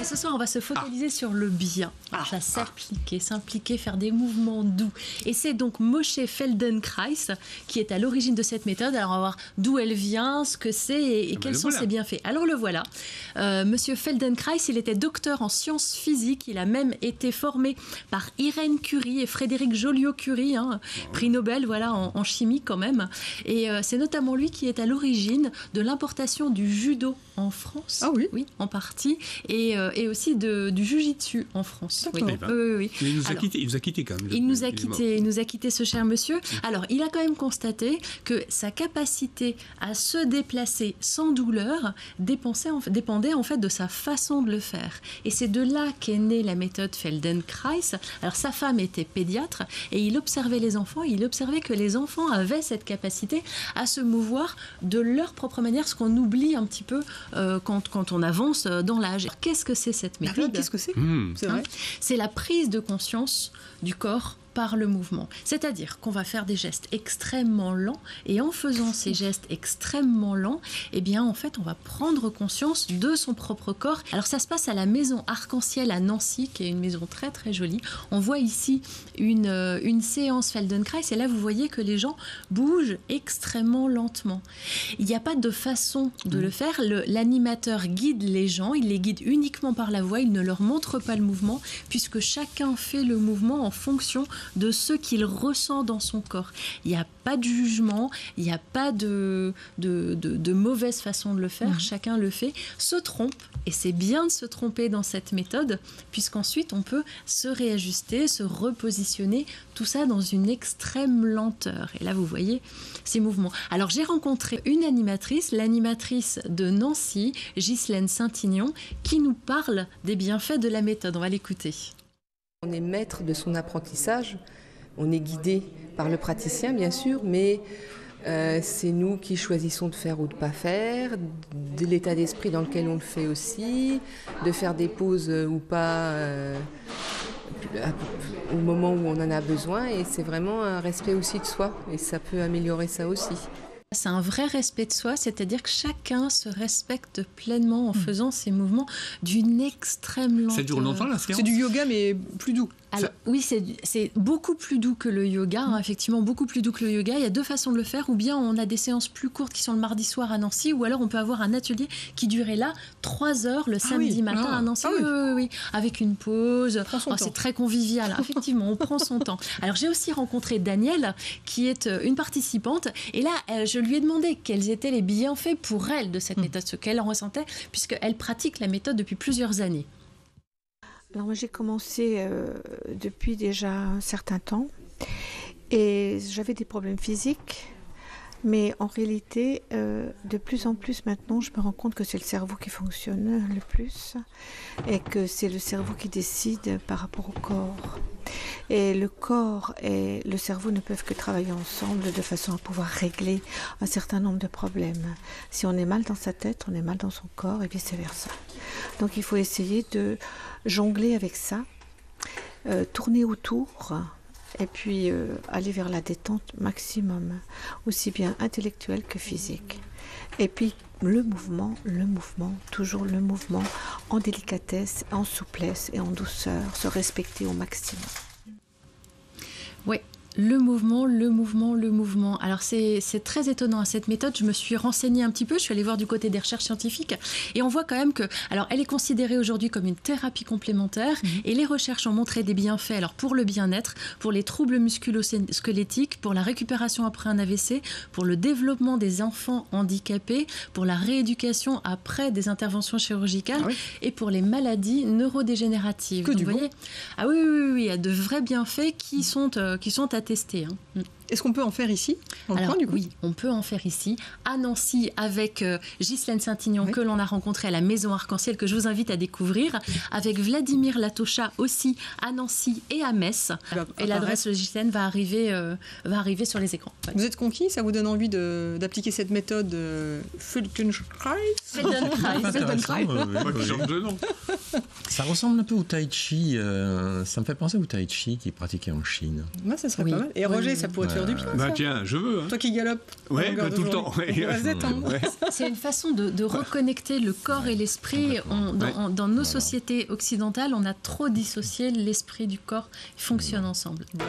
ce soir, on va se focaliser sur le bien. Ça s'impliquer, faire des mouvements doux. Et c'est donc Moshe Feldenkrais qui est à l'origine de cette méthode. Alors, on va voir d'où elle vient, ce que c'est et quels sont ses bienfaits. Alors, le voilà. Monsieur Feldenkrais, il était docteur en sciences physiques. Il a même été formé par Irène Curie et Frédéric Joliot-Curie, prix Nobel, voilà, en chimie quand même. Et c'est notamment lui qui est à l'origine de l'importation du judo en France. Ah oui? Oui, en partie. Et aussi du jujitsu en France. Oui. Oui. Il nous a quittés quand même. Il nous a quitté ce cher monsieur. Alors, il a quand même constaté que sa capacité à se déplacer sans douleur dépendait en fait de sa façon de le faire. Et c'est de là qu'est née la méthode Feldenkrais. Alors, sa femme était pédiatre et il observait les enfants. Et il observait que les enfants avaient cette capacité à se mouvoir de leur propre manière, ce qu'on oublie un petit peu quand on avance dans l'âge. Qu'est-ce que c'est cette méthode? Oui, qu'est-ce que c'est? C'est vrai. C'est la prise de conscience du corps par le mouvement. C'est-à-dire qu'on va faire des gestes extrêmement lents et en faisant ces gestes extrêmement lents, eh bien en fait on va prendre conscience de son propre corps. Alors ça se passe à la maison Arc-en-Ciel à Nancy, qui est une maison très très jolie. On voit ici une séance Feldenkrais et là vous voyez que les gens bougent extrêmement lentement. Il n'y a pas de façon de le faire. L'animateur guide les gens, il les guide uniquement par la voix, il ne leur montre pas le mouvement puisque chacun fait le mouvement en fonction de ce qu'il ressent dans son corps. Il n'y a pas de jugement, il n'y a pas de mauvaise façon de le faire, chacun le fait, se trompe, et c'est bien de se tromper dans cette méthode, puisqu'ensuite on peut se réajuster, se repositionner, tout ça dans une extrême lenteur. Et là vous voyez ces mouvements. Alors j'ai rencontré une animatrice, l'animatrice de Nancy, Ghislaine Saint-Ignon, qui nous parle des bienfaits de la méthode. On va l'écouter. On est maître de son apprentissage, on est guidé par le praticien bien sûr, mais c'est nous qui choisissons de faire ou de ne pas faire, de l'état d'esprit dans lequel on le fait aussi, de faire des pauses ou pas au moment où on en a besoin, et c'est vraiment un respect aussi de soi et ça peut améliorer ça aussi. C'est un vrai respect de soi, c'est-à-dire que chacun se respecte pleinement en faisant ces mouvements d'une extrême lenteur. Ça dure longtemps la séance? C'est du yoga mais plus doux. Alors, oui, c'est beaucoup plus doux que le yoga, effectivement, beaucoup plus doux que le yoga. Il y a deux façons de le faire, ou bien on a des séances plus courtes qui sont le mardi soir à Nancy, ou alors on peut avoir un atelier qui durait là 3 heures le samedi matin à Nancy, oui, avec une pause. C'est très convivial, effectivement, on prend son temps. Alors j'ai aussi rencontré Danielle, qui est une participante, et là je lui ai demandé quels étaient les bienfaits pour elle de cette méthode, ce qu'elle en ressentait, puisqu'elle pratique la méthode depuis plusieurs années. Alors moi j'ai commencé depuis déjà un certain temps et j'avais des problèmes physiques, mais en réalité de plus en plus maintenant je me rends compte que c'est le cerveau qui fonctionne le plus et que c'est le cerveau qui décide par rapport au corps. Et le corps et le cerveau ne peuvent que travailler ensemble de façon à pouvoir régler un certain nombre de problèmes. Si on est mal dans sa tête, on est mal dans son corps et vice-versa. Donc il faut essayer de jongler avec ça, tourner autour et puis aller vers la détente maximum, aussi bien intellectuelle que physique. Et puis le mouvement, toujours le mouvement, en délicatesse, en souplesse et en douceur, se respecter au maximum. Oui. Le mouvement. Alors c'est très étonnant à cette méthode. Je me suis renseignée un petit peu, je suis allée voir du côté des recherches squentifiques et on voit quand même que, alors elle est considérée aujourd'hui comme une thérapie complémentaire et les recherches ont montré des bienfaits. Alors pour le bien-être, pour les troubles musculo-squelettiques, pour la récupération après un AVC, pour le développement des enfants handicapés, pour la rééducation après des interventions chirurgicales et pour les maladies neurodégénératives. Que donc, du vous voyez, oui, il y a de vrais bienfaits qui sont attestés. Est-ce qu'on peut en faire ici? Oui, on peut en faire ici, à Nancy, avec Ghislaine Saint-Ignon, que l'on a rencontrée à la Maison Arc-en-Ciel, que je vous invite à découvrir, avec Vladimir Latocha aussi, à Nancy et à Metz. Et l'adresse de Ghislaine va arriver sur les écrans. Vous êtes conquis? Ça vous donne envie d'appliquer cette méthode Feldenkrais? Feldenkrais. Ça ressemble un peu au tai chi. Ça me fait penser au tai chi qui est pratiqué en Chine. Moi, ça serait Oui. pas mal. Et Roger, Oui. ça pourrait te faire du bien. Bah ça. tiens, je veux. Hein. Toi qui galopes. à Ouais, longueur bah, tout le d'aujourd'hui. temps. Ouais. On va se détendre. Ouais. C'est une façon de reconnecter le corps et l'esprit. Dans nos sociétés occidentales, on a trop dissocié l'esprit du corps. Ils fonctionnent ensemble. Ouais.